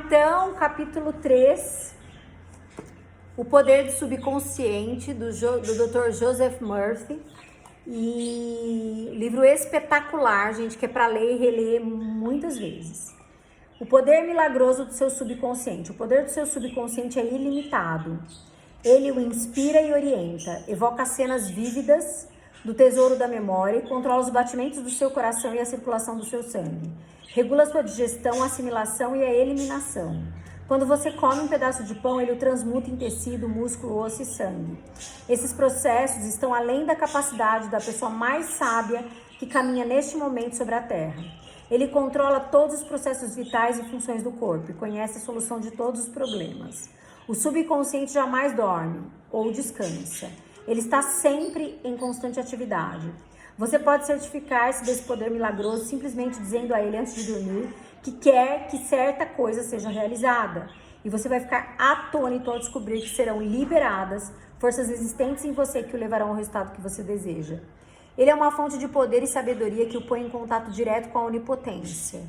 então, capítulo 3, O Poder do Subconsciente, do Dr. Joseph Murphy. E livro espetacular, gente, que é para ler e reler muitas vezes. O poder milagroso do seu subconsciente. O poder do seu subconsciente é ilimitado. Ele o inspira e orienta, evoca cenas vívidas do tesouro da memória e controla os batimentos do seu coração e a circulação do seu sangue. Regula sua digestão, assimilação e a eliminação. Quando você come um pedaço de pão, ele o transmuta em tecido, músculo, osso e sangue. Esses processos estão além da capacidade da pessoa mais sábia que caminha neste momento sobre a Terra. Ele controla todos os processos vitais e funções do corpo e conhece a solução de todos os problemas. O subconsciente jamais dorme ou descansa. Ele está sempre em constante atividade. Você pode certificar-se desse poder milagroso simplesmente dizendo a ele antes de dormir que quer que certa coisa seja realizada. E você vai ficar atônito ao descobrir que serão liberadas forças existentes em você que o levarão ao resultado que você deseja. Ele é uma fonte de poder e sabedoria que o põe em contato direto com a onipotência.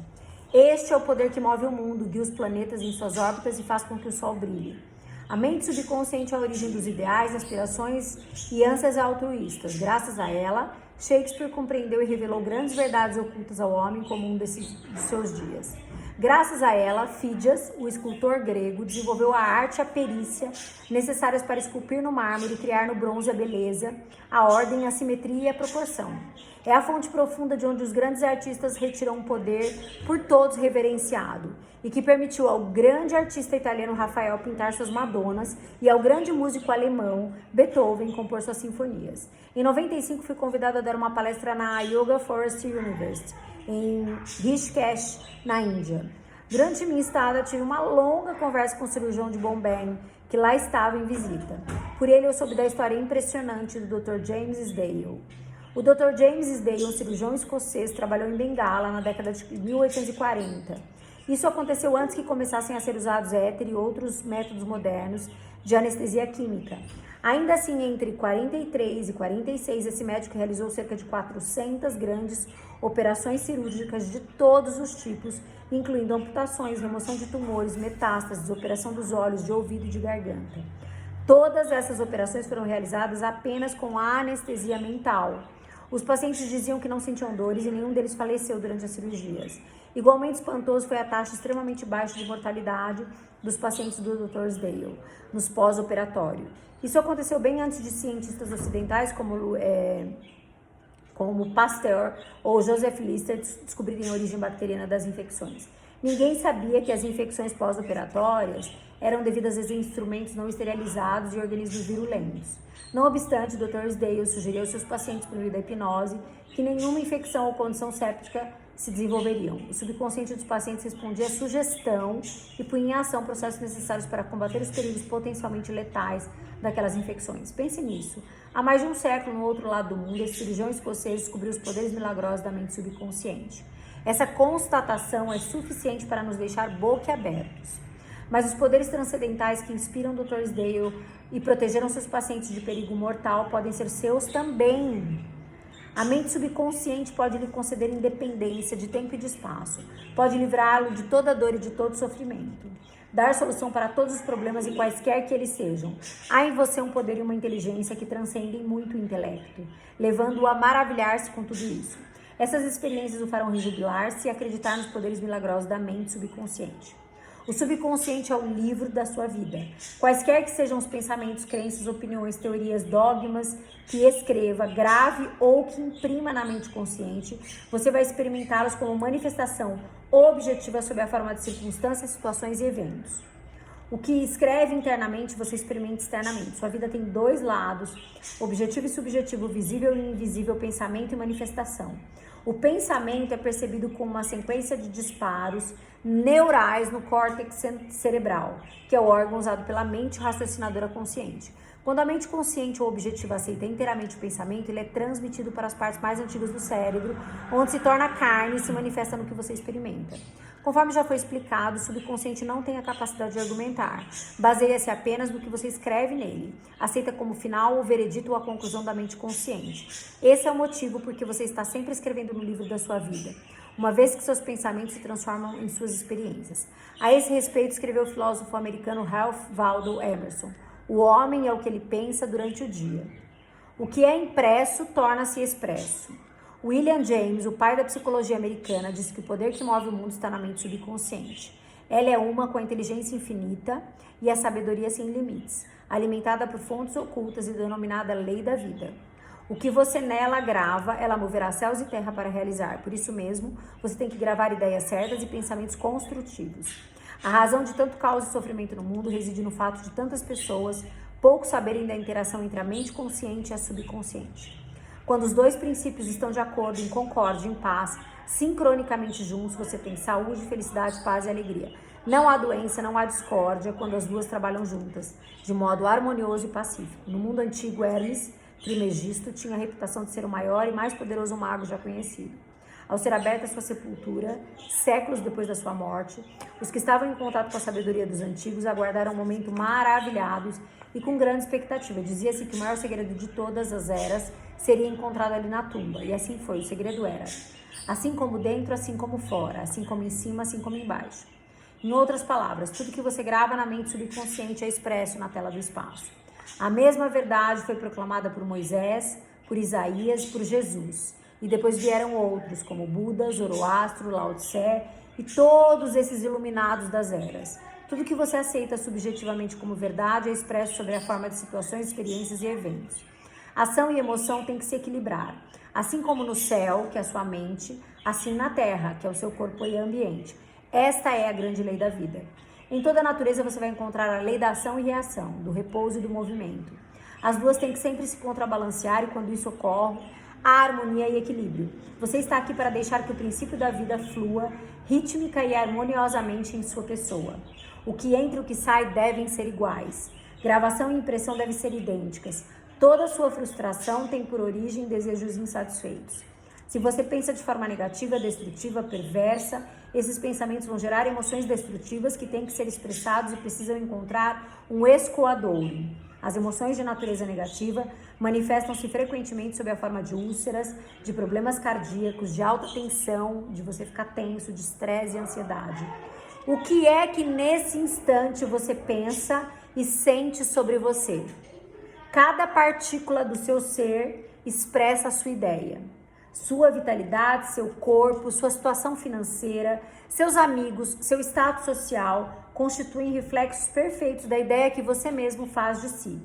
Este é o poder que move o mundo, guia os planetas em suas órbitas e faz com que o sol brilhe. A mente subconsciente é a origem dos ideais, aspirações e ânsias altruístas. Graças a ela, Shakespeare compreendeu e revelou grandes verdades ocultas ao homem comum dos seus dias. Graças a ela, Fídias, o escultor grego, desenvolveu a arte e a perícia necessárias para esculpir no mármore e criar no bronze a beleza, a ordem, a simetria e a proporção. É a fonte profunda de onde os grandes artistas retiram o poder por todos reverenciado e que permitiu ao grande artista italiano Rafael pintar suas Madonas e ao grande músico alemão Beethoven compor suas sinfonias. Em 95, fui convidada a dar uma palestra na Yoga Forest University, em Rishikesh, na Índia. Durante minha estada, tive uma longa conversa com o cirurgião de Bombay, que lá estava em visita. Por ele, eu soube da história impressionante do Dr. James Dale. O Dr. James Dale, um cirurgião escocês, trabalhou em Bengala na década de 1840. Isso aconteceu antes que começassem a ser usados éter e outros métodos modernos de anestesia química. Ainda assim, entre 43 e 46, esse médico realizou cerca de 400 grandes operações cirúrgicas de todos os tipos, incluindo amputações, remoção de tumores, metástases, operação dos olhos, de ouvido e de garganta. Todas essas operações foram realizadas apenas com anestesia mental. Os pacientes diziam que não sentiam dores e nenhum deles faleceu durante as cirurgias. Igualmente espantoso foi a taxa extremamente baixa de mortalidade dos pacientes do Dr. Dale nos pós-operatório. Isso aconteceu bem antes de cientistas ocidentais como Pasteur ou Joseph Lister descobrirem a origem bacteriana das infecções. Ninguém sabia que as infecções pós-operatórias eram devidas a instrumentos não esterilizados e organismos virulentos. Não obstante, o Dr. Dale sugeriu aos seus pacientes por meio da hipnose que nenhuma infecção ou condição séptica se desenvolveriam. O subconsciente dos pacientes respondia à sugestão e punha em ação processos necessários para combater os perigos potencialmente letais daquelas infecções. Pense nisso. Há mais de um século, no outro lado do mundo, esse cirurgião escocês descobriu os poderes milagrosos da mente subconsciente. Essa constatação é suficiente para nos deixar boquiabertos. Mas os poderes transcendentais que inspiram o Dr. Dale e protegeram seus pacientes de perigo mortal podem ser seus também. A mente subconsciente pode lhe conceder independência de tempo e de espaço, pode livrá-lo de toda dor e de todo sofrimento, dar solução para todos os problemas e quaisquer que eles sejam. Há em você um poder e uma inteligência que transcendem muito o intelecto, levando-o a maravilhar-se com tudo isso. Essas experiências o farão rejubilar-se e acreditar nos poderes milagrosos da mente subconsciente. O subconsciente é o livro da sua vida. Quaisquer que sejam os pensamentos, crenças, opiniões, teorias, dogmas que escreva, grave ou que imprima na mente consciente, você vai experimentá-los como manifestação objetiva sob a forma de circunstâncias, situações e eventos. O que escreve internamente, você experimenta externamente. Sua vida tem dois lados, objetivo e subjetivo, visível e invisível, pensamento e manifestação. O pensamento é percebido como uma sequência de disparos neurais no córtex cerebral, que é o órgão usado pela mente raciocinadora consciente. Quando a mente consciente ou objetiva aceita inteiramente o pensamento, ele é transmitido para as partes mais antigas do cérebro, onde se torna carne e se manifesta no que você experimenta. Conforme já foi explicado, o subconsciente não tem a capacidade de argumentar. Baseia-se apenas no que você escreve nele. Aceita como final o veredito ou a conclusão da mente consciente. Esse é o motivo por que você está sempre escrevendo no livro da sua vida. uma vez que seus pensamentos se transformam em suas experiências. A esse respeito, escreveu o filósofo americano Ralph Waldo Emerson: o homem é o que ele pensa durante o dia. O que é impresso torna-se expresso. William James, o pai da psicologia americana, diz que o poder que move o mundo está na mente subconsciente. Ela é uma com a inteligência infinita e a sabedoria sem limites, alimentada por fontes ocultas e denominada lei da vida. O que você nela grava, ela moverá céus e terra para realizar. Por isso mesmo, você tem que gravar ideias certas e pensamentos construtivos. A razão de tanto caos e sofrimento no mundo reside no fato de tantas pessoas pouco saberem da interação entre a mente consciente e a subconsciente. Quando os dois princípios estão de acordo, em concórdia, em paz, sincronicamente juntos, você tem saúde, felicidade, paz e alegria. Não há doença, não há discórdia quando as duas trabalham juntas, de modo harmonioso e pacífico. No mundo antigo, Hermes Trismegisto tinha a reputação de ser o maior e mais poderoso mago já conhecido. Ao ser aberta sua sepultura, séculos depois da sua morte, os que estavam em contato com a sabedoria dos antigos aguardaram um momento maravilhados e com grande expectativa. Dizia-se que o maior segredo de todas as eras seria encontrado ali na tumba, e assim foi, o segredo era: assim como dentro, assim como fora, assim como em cima, assim como embaixo. Em outras palavras, tudo que você grava na mente subconsciente é expresso na tela do espaço. A mesma verdade foi proclamada por Moisés, por Isaías, por Jesus. E depois vieram outros, como Buda, Zoroastro, Lao Tse e todos esses iluminados das eras. Tudo que você aceita subjetivamente como verdade é expresso sob a forma de situações, experiências e eventos. Ação e emoção têm que se equilibrar. Assim como no céu, que é a sua mente, assim na terra, que é o seu corpo e ambiente. Esta é a grande lei da vida. Em toda a natureza você vai encontrar a lei da ação e reação, do repouso e do movimento. As duas têm que sempre se contrabalancear e quando isso ocorre, há harmonia e equilíbrio. Você está aqui para deixar que o princípio da vida flua rítmica e harmoniosamente em sua pessoa. O que entra e o que sai devem ser iguais. Gravação e impressão devem ser idênticas. Toda sua frustração tem por origem desejos insatisfeitos. Se você pensa de forma negativa, destrutiva, perversa, esses pensamentos vão gerar emoções destrutivas que têm que ser expressados e precisam encontrar um escoadouro. As emoções de natureza negativa manifestam-se frequentemente sob a forma de úlceras, de problemas cardíacos, de alta tensão, de você ficar tenso, de estresse e ansiedade. O que é que nesse instante você pensa e sente sobre você? Cada partícula do seu ser expressa a sua ideia. Sua vitalidade, seu corpo, sua situação financeira, seus amigos, seu status social constituem reflexos perfeitos da ideia que você mesmo faz de si.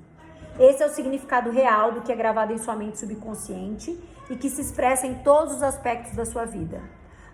Esse é o significado real do que é gravado em sua mente subconsciente e que se expressa em todos os aspectos da sua vida.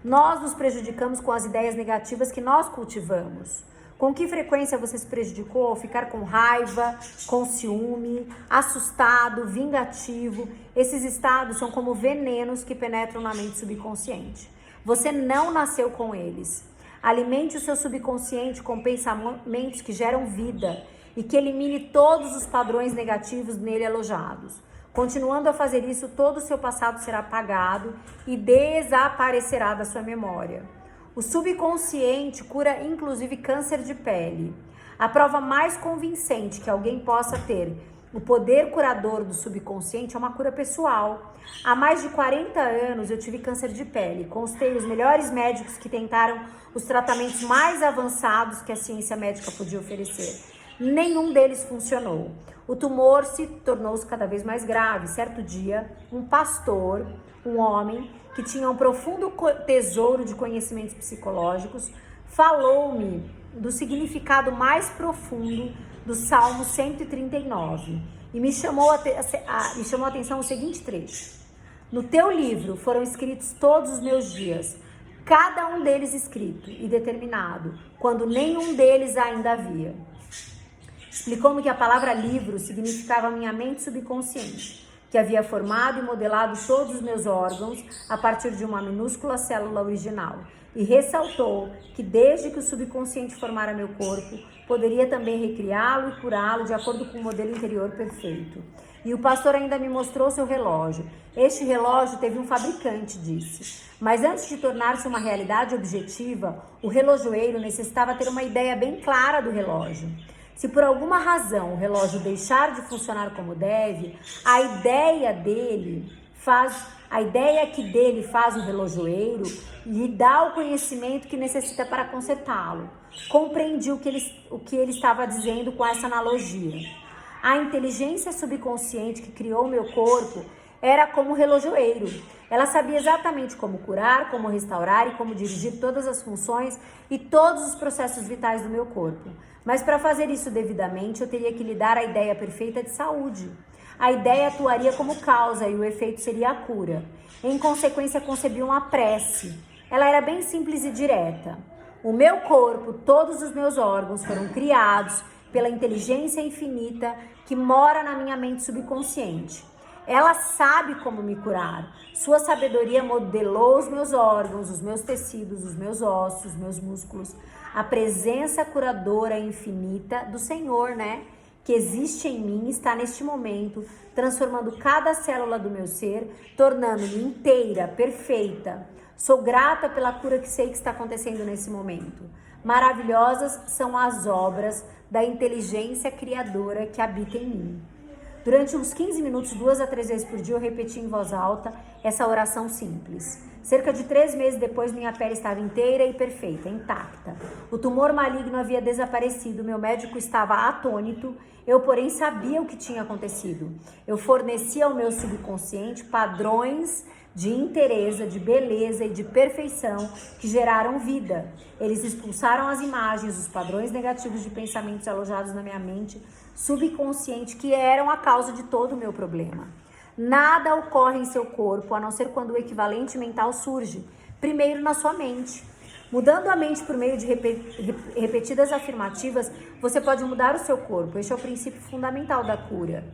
Nós nos prejudicamos com as ideias negativas que nós cultivamos. Com que frequência você se prejudicou ao ficar com raiva, com ciúme, assustado, vingativo? Esses estados são como venenos que penetram na mente subconsciente. Você não nasceu com eles. Alimente o seu subconsciente com pensamentos que geram vida e que elimine todos os padrões negativos nele alojados. Continuando a fazer isso, todo o seu passado será apagado e desaparecerá da sua memória. O subconsciente cura inclusive câncer de pele. A prova mais convincente que alguém possa ter o poder curador do subconsciente é uma cura pessoal. Há mais de 40 anos eu tive câncer de pele. Consultei os melhores médicos que tentaram os tratamentos mais avançados que a ciência médica podia oferecer. Nenhum deles funcionou. O tumor se tornou cada vez mais grave. Certo dia, um pastor, um homem que tinha um profundo tesouro de conhecimentos psicológicos, falou-me do significado mais profundo do Salmo 139 e me chamou a atenção o seguinte trecho: no teu livro foram escritos todos os meus dias, cada um deles escrito e determinado, quando nenhum deles ainda havia. Explicou-me que a palavra livro significava minha mente subconsciente, que havia formado e modelado todos os meus órgãos a partir de uma minúscula célula original, e ressaltou que desde que o subconsciente formara meu corpo, poderia também recriá-lo e curá-lo de acordo com o modelo interior perfeito. E o pastor ainda me mostrou seu relógio. Este relógio teve um fabricante, disse, mas antes de tornar-se uma realidade objetiva, o relojoeiro necessitava ter uma ideia bem clara do relógio. Se por alguma razão o relógio deixar de funcionar como deve, a ideia dele a ideia que dele faz o relojoeiro lhe dá o conhecimento que necessita para consertá-lo. Compreendi o que ele estava dizendo com essa analogia. A inteligência subconsciente que criou meu corpo era como relojoeiro. Ela sabia exatamente como curar, como restaurar e como dirigir todas as funções e todos os processos vitais do meu corpo. Mas para fazer isso devidamente, eu teria que lhe dar a ideia perfeita de saúde. A ideia atuaria como causa e o efeito seria a cura. Em consequência, concebi uma prece. Ela era bem simples e direta. O meu corpo, todos os meus órgãos foram criados pela inteligência infinita que mora na minha mente subconsciente. Ela sabe como me curar. Sua sabedoria modelou os meus órgãos, os meus tecidos, os meus ossos, os meus músculos. A presença curadora infinita do Senhor, que existe em mim, está neste momento, transformando cada célula do meu ser, tornando-me inteira, perfeita. Sou grata pela cura que sei que está acontecendo nesse momento. Maravilhosas são as obras da inteligência criadora que habita em mim. Durante uns 15 minutos, 2 a 3 vezes por dia, eu repeti em voz alta essa oração simples. Cerca de 3 meses depois, minha pele estava inteira e perfeita, intacta. O tumor maligno havia desaparecido, meu médico estava atônito, eu, porém, sabia o que tinha acontecido. Eu fornecia ao meu subconsciente padrões de inteireza, de beleza e de perfeição que geraram vida. Eles expulsaram as imagens, os padrões negativos de pensamentos alojados na minha mente subconsciente, que eram a causa de todo o meu problema. Nada ocorre em seu corpo, a não ser quando o equivalente mental surge, primeiro na sua mente. Mudando a mente por meio de repetidas afirmativas, você pode mudar o seu corpo. Este é o princípio fundamental da cura.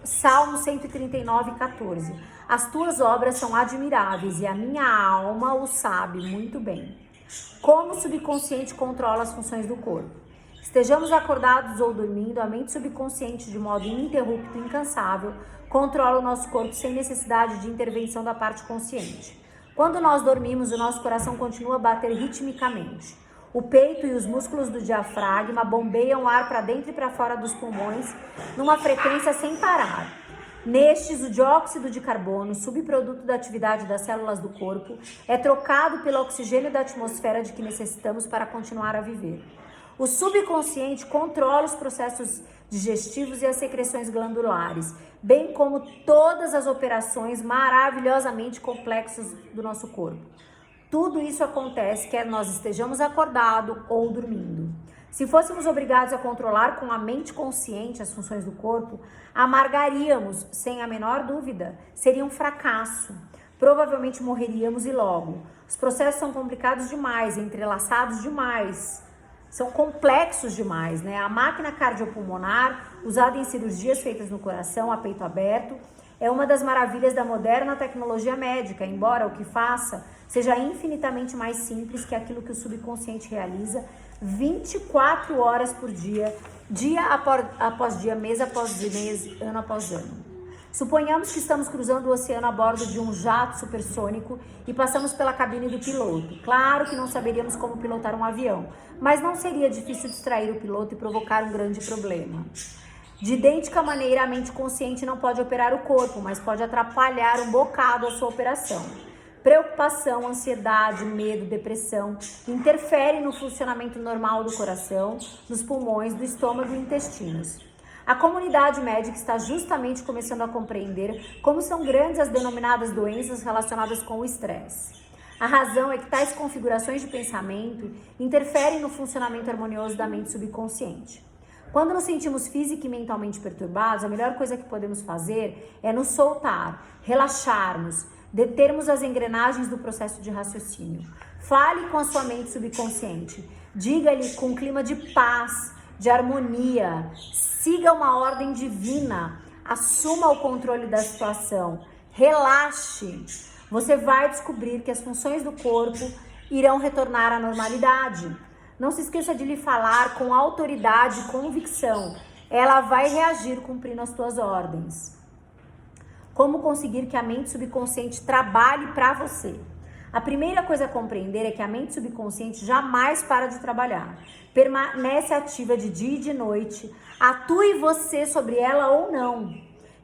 Salmo 139, 14. As tuas obras são admiráveis e a minha alma o sabe muito bem. Como o subconsciente controla as funções do corpo? Estejamos acordados ou dormindo, a mente subconsciente, de modo ininterrupto e incansável, controla o nosso corpo sem necessidade de intervenção da parte consciente. Quando nós dormimos, o nosso coração continua a bater ritmicamente. O peito e os músculos do diafragma bombeiam ar para dentro e para fora dos pulmões numa frequência sem parar. Nestes, o dióxido de carbono, subproduto da atividade das células do corpo, é trocado pelo oxigênio da atmosfera de que necessitamos para continuar a viver. O subconsciente controla os processos digestivos e as secreções glandulares, bem como todas as operações maravilhosamente complexas do nosso corpo. Tudo isso acontece quer nós estejamos acordados ou dormindo. Se fôssemos obrigados a controlar com a mente consciente as funções do corpo, amargaríamos, sem a menor dúvida. Seria um fracasso. Provavelmente morreríamos e logo. Os processos são complicados demais, entrelaçados demais. São complexos demais, A máquina cardiopulmonar, usada em cirurgias feitas no coração a peito aberto, é uma das maravilhas da moderna tecnologia médica, embora o que faça seja infinitamente mais simples que aquilo que o subconsciente realiza 24 horas por dia, dia após dia, mês após mês, ano após ano. Suponhamos que estamos cruzando o oceano a bordo de um jato supersônico e passamos pela cabine do piloto. Claro que não saberíamos como pilotar um avião, mas não seria difícil distrair o piloto e provocar um grande problema. De idêntica maneira, a mente consciente não pode operar o corpo, mas pode atrapalhar um bocado a sua operação. Preocupação, ansiedade, medo, depressão interferem no funcionamento normal do coração, dos pulmões, do estômago e intestinos. A comunidade médica está justamente começando a compreender como são grandes as denominadas doenças relacionadas com o estresse. A razão é que tais configurações de pensamento interferem no funcionamento harmonioso da mente subconsciente. Quando nos sentimos física e mentalmente perturbados, a melhor coisa que podemos fazer é nos soltar, relaxarmos, determos as engrenagens do processo de raciocínio. Fale com a sua mente subconsciente. Diga-lhe com um clima de paz, de harmonia. Siga uma ordem divina. Assuma o controle da situação. Relaxe. Você vai descobrir que as funções do corpo irão retornar à normalidade. Não se esqueça de lhe falar com autoridade e convicção. Ela vai reagir cumprindo as tuas ordens. Como conseguir que a mente subconsciente trabalhe para você? A primeira coisa a compreender é que a mente subconsciente jamais para de trabalhar. Permanece ativa de dia e de noite. Atue você sobre ela ou não.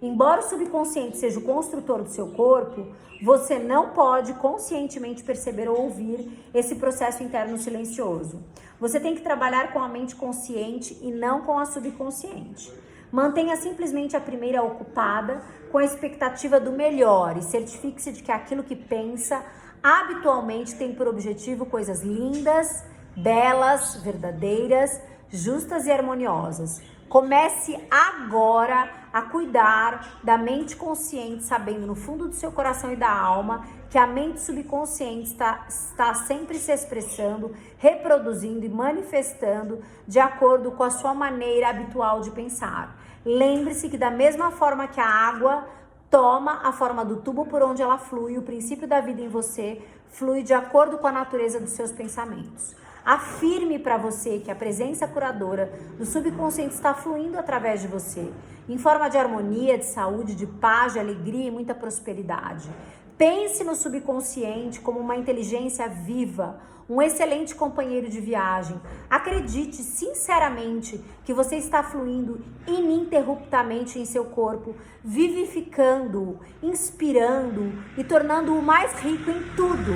Embora o subconsciente seja o construtor do seu corpo, você não pode conscientemente perceber ou ouvir esse processo interno silencioso. Você tem que trabalhar com a mente consciente e não com a subconsciente. Mantenha simplesmente a primeira ocupada com a expectativa do melhor e certifique-se de que aquilo que pensa habitualmente tem por objetivo coisas lindas, belas, verdadeiras, justas e harmoniosas. Comece agora a cuidar da mente consciente, sabendo no fundo do seu coração e da alma que a mente subconsciente está sempre se expressando, reproduzindo e manifestando de acordo com a sua maneira habitual de pensar. Lembre-se que da mesma forma que a água toma a forma do tubo por onde ela flui, o princípio da vida em você flui de acordo com a natureza dos seus pensamentos. Afirme para você que a presença curadora do subconsciente está fluindo através de você, em forma de harmonia, de saúde, de paz, de alegria e muita prosperidade. Pense no subconsciente como uma inteligência viva, um excelente companheiro de viagem. Acredite sinceramente que você está fluindo ininterruptamente em seu corpo, vivificando-o, inspirando-o e tornando-o mais rico em tudo.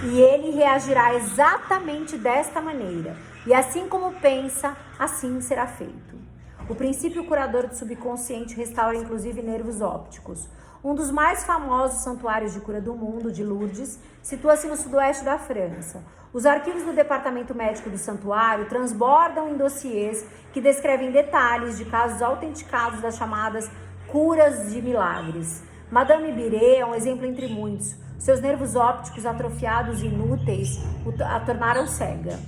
E ele reagirá exatamente desta maneira. E assim como pensa, assim será feito. O princípio curador do subconsciente restaura inclusive nervos ópticos. Um dos mais famosos santuários de cura do mundo, de Lourdes, situa-se no sudoeste da França. Os arquivos do departamento médico do santuário transbordam em dossiês que descrevem detalhes de casos autenticados das chamadas curas de milagres. Madame Biré é um exemplo entre muitos. Seus nervos ópticos atrofiados e inúteis a tornaram cega.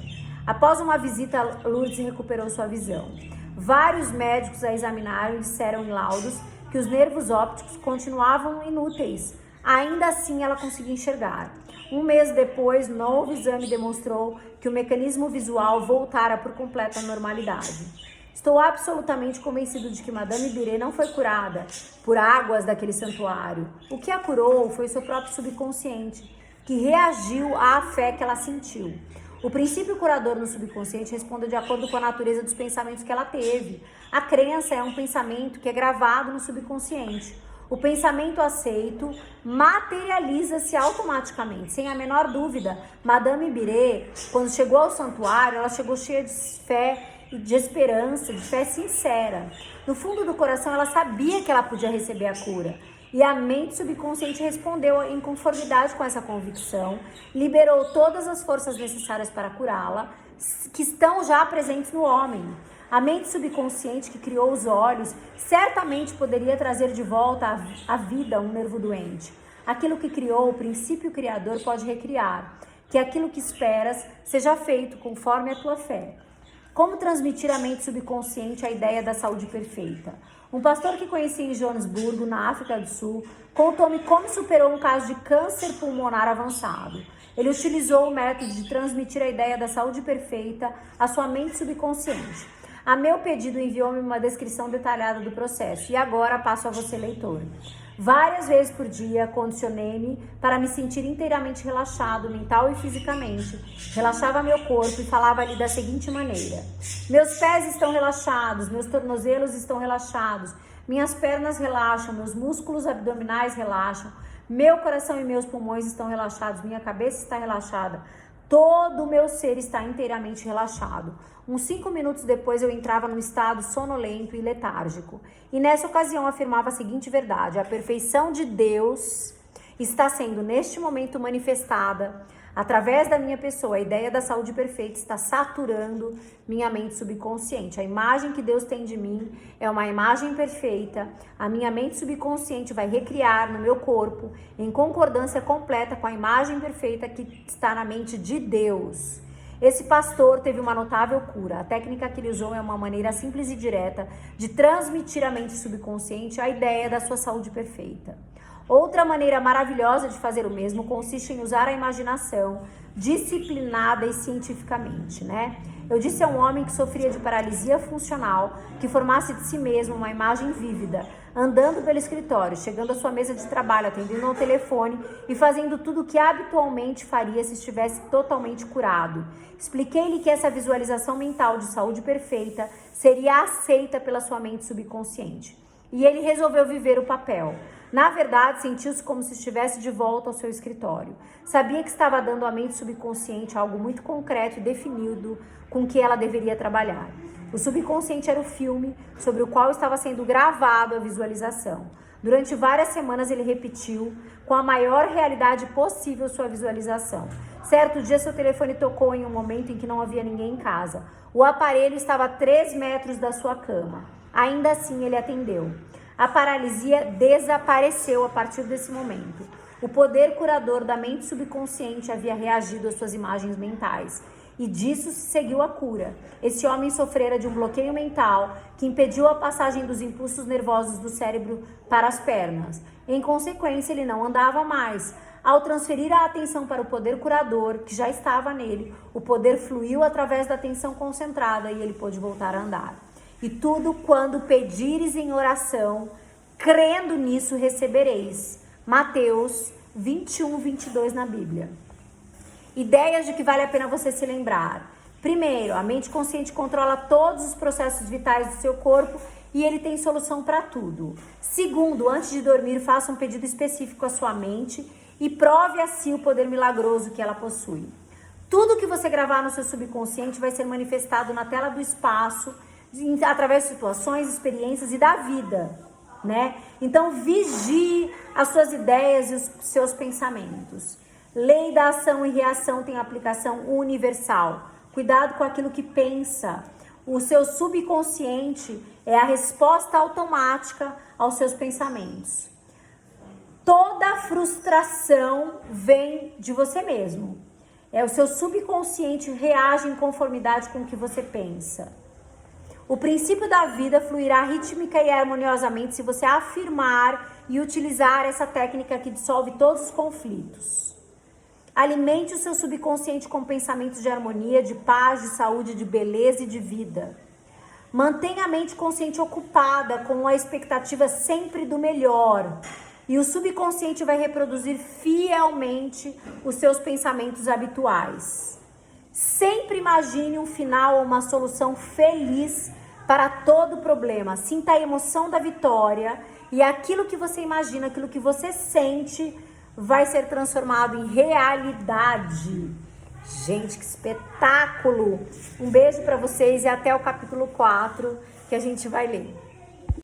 Após uma visita, Lourdes recuperou sua visão. Vários médicos a examinaram e disseram em laudos que os nervos ópticos continuavam inúteis. Ainda assim, ela conseguia enxergar. Um mês depois, novo exame demonstrou que o mecanismo visual voltara por completa normalidade. Estou absolutamente convencido de que Madame Biré não foi curada por águas daquele santuário. O que a curou foi seu próprio subconsciente, que reagiu à fé que ela sentiu. O princípio curador no subconsciente responde de acordo com a natureza dos pensamentos que ela teve. A crença é um pensamento que é gravado no subconsciente. O pensamento aceito materializa-se automaticamente, sem a menor dúvida. Madame Biré, quando chegou ao santuário, ela chegou cheia de fé, de esperança, de fé sincera. No fundo do coração, ela sabia que ela podia receber a cura. E a mente subconsciente respondeu em conformidade com essa convicção, liberou todas as forças necessárias para curá-la, que estão já presentes no homem. A mente subconsciente que criou os olhos certamente poderia trazer de volta à vida um nervo doente. Aquilo que criou, o princípio criador pode recriar. Que aquilo que esperas seja feito conforme a tua fé. Como transmitir à mente subconsciente a ideia da saúde perfeita? Um pastor que conheci em Joanesburgo, na África do Sul, contou-me como superou um caso de câncer pulmonar avançado. Ele utilizou o método de transmitir a ideia da saúde perfeita à sua mente subconsciente. A meu pedido, enviou-me uma descrição detalhada do processo. E agora passo a você, leitor. Várias vezes por dia, condicionei-me para me sentir inteiramente relaxado, mental e fisicamente. Relaxava meu corpo e falava-lhe da seguinte maneira: meus pés estão relaxados, meus tornozelos estão relaxados, minhas pernas relaxam, meus músculos abdominais relaxam, meu coração e meus pulmões estão relaxados, minha cabeça está relaxada. Todo o meu ser está inteiramente relaxado. Uns 5 minutos depois eu entrava num estado sonolento e letárgico. E nessa ocasião afirmava a seguinte verdade: a perfeição de Deus está sendo neste momento manifestada através da minha pessoa. A ideia da saúde perfeita está saturando minha mente subconsciente. A imagem que Deus tem de mim é uma imagem perfeita. A minha mente subconsciente vai recriar no meu corpo, em concordância completa com a imagem perfeita que está na mente de Deus. Esse pastor teve uma notável cura. A técnica que ele usou é uma maneira simples e direta de transmitir à mente subconsciente a ideia da sua saúde perfeita. Outra maneira maravilhosa de fazer o mesmo consiste em usar a imaginação disciplinada e cientificamente, né? Eu disse a um homem que sofria de paralisia funcional que formasse de si mesmo uma imagem vívida, andando pelo escritório, chegando à sua mesa de trabalho, atendendo ao telefone e fazendo tudo o que habitualmente faria se estivesse totalmente curado. Expliquei-lhe que essa visualização mental de saúde perfeita seria aceita pela sua mente subconsciente. e ele resolveu viver o papel. Na verdade, sentiu-se como se estivesse de volta ao seu escritório. Sabia que estava dando à mente subconsciente algo muito concreto e definido com que ela deveria trabalhar. O subconsciente era o filme sobre o qual estava sendo gravado a visualização. Durante várias semanas ele repetiu com a maior realidade possível sua visualização. Certo dia seu telefone tocou em um momento em que não havia ninguém em casa. O aparelho estava a 3 metros da sua cama. Ainda assim ele atendeu. A paralisia desapareceu a partir desse momento. O poder curador da mente subconsciente havia reagido às suas imagens mentais. E disso se seguiu a cura. Esse homem sofrera de um bloqueio mental que impediu a passagem dos impulsos nervosos do cérebro para as pernas. Em consequência, ele não andava mais. Ao transferir a atenção para o poder curador, que já estava nele, o poder fluiu através da atenção concentrada e ele pôde voltar a andar. E tudo quando pedires em oração, crendo nisso recebereis. Mateus 21, 22 na Bíblia. Ideias de que vale a pena você se lembrar. Primeiro, a mente consciente controla todos os processos vitais do seu corpo e ele tem solução para tudo. Segundo, antes de dormir, faça um pedido específico à sua mente e prove a si o poder milagroso que ela possui. Tudo que você gravar no seu subconsciente vai ser manifestado na tela do espaço, através de situações, experiências e da vida, né? Então, vigie as suas ideias e os seus pensamentos. Lei da ação e reação tem aplicação universal. Cuidado com aquilo que pensa. O seu subconsciente é a resposta automática aos seus pensamentos. Toda frustração vem de você mesmo. O seu subconsciente reage em conformidade com o que você pensa. O princípio da vida fluirá rítmica e harmoniosamente se você afirmar e utilizar essa técnica que dissolve todos os conflitos. Alimente o seu subconsciente com pensamentos de harmonia, de paz, de saúde, de beleza e de vida. Mantenha a mente consciente ocupada com a expectativa sempre do melhor. E o subconsciente vai reproduzir fielmente os seus pensamentos habituais. Sempre imagine um final ou uma solução feliz para todo problema. Sinta a emoção da vitória e aquilo que você imagina, aquilo que você sente, vai ser transformado em realidade. Gente, que espetáculo! Um beijo para vocês e até o capítulo 4 que a gente vai ler.